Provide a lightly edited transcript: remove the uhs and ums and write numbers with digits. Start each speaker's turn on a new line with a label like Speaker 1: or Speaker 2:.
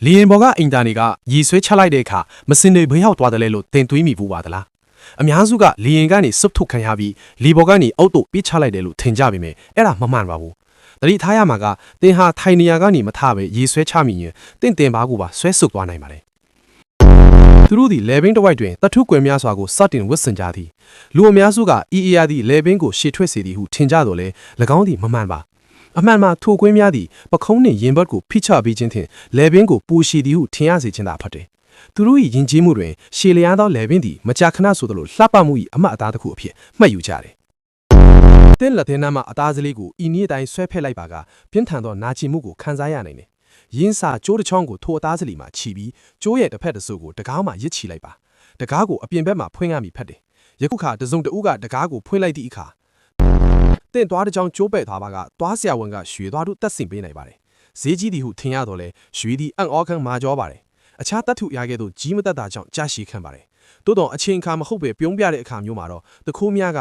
Speaker 1: လီယင်ဘော်ကအင်တာနေကရီဆွဲချလိုက်တဲ့အခါမစင်တွေဘယ်ရောက်သွားတယ်လဲလို့တင်သွေးမိဘူးပါသလားအများစုကလီယင်ကနေစွတ်ထုတ်ခံရပြီးလီဘော်ကနေအောက်တို့ပြစ်ချလိုက်တယ်လို့ထင်ကြပေမဲ့အဲ့ဒါမမှန်ပါဘူးတတိထားရမှာကတင်ဟာထိုင်နေရာကနေမထပဲရီဆွဲချမိရင်တင်ပါကူပါဆွဲဆုပ်သွားနိုင်ပါတယ်သူတို့ဒီလေဘင်းတစ်ဝိုက်တွင်တထုကွယ်များစွာကိုစတင်ဝတ်ဆင်ကြသည်လူအများစုက EAR သည်လေဘင်းကိုရှေ့ထွက်စေသည်ဟုထင်ကြတော့လေ၎င်းသည်မမှန်ပါအမှန်မှာထိုကွင်းများသည်ပခုံးနှင့်ရင်ဘတ်ကိုဖိချပြီးခြင်းဖြင့်လေဘင်းကိုပူရှည်သည်ဟုထင်ရစေခြင်းသာဖြစ်တယ်သူတို့၏ယဉ်ကျေးမှုတွင်ရှေလျားသောလေဘင်းသည်မကြာခဏဆိုသလိုလှပမှု၏အမှတ်အသားတစ်ခုအဖြစ်မှတ်ယူကြတယ်တင်းလက်ထဲနားမှာအသားစလေးကိုဤနည်းအတိုင်းဆွဲဖက်လိုက်ပါကပြင်းထန်သောနာကျင်မှုကိုခံစားရနိုင်တယ်ရင်းစာကျိုးတစ်ချောင်းကိုထိုအသားစလီမှာခြီပြီးကျိုးရဲ့တစ်ဖက်တစ်စုပ်ကိုတကားမှာရစ်ချီလိုက်ပါတကားကိုအပြင်ဘက်မှာဖွင့်ရမည်ဖက်တယ်ယခုခါတစုံတဦးကတကားကိုဖွင့်လိုက်သည့်အခါတင့်သွားတစ်ချောင်းကျိုးပဲ့သွားပါကသွားဆရာဝန်ကရွှေသွားတို့တက်ဆင်ပေးနိုင်ပါတယ်ဈေးကြီးသည်ဟုထင်ရတော့လဲရွှေသည်အံ့ဩခံမာကြောပါတယ်အခြားတတ်ထုရခဲ့သို့ကြီးမတက်တာကြောင့်ကြာရှည်ခံပါတယ်တိုးတော့အချိန်အခါမဟုတ်ပဲပြုံးပြတဲ့အခါမျိုးမှာတော့တခိုးများက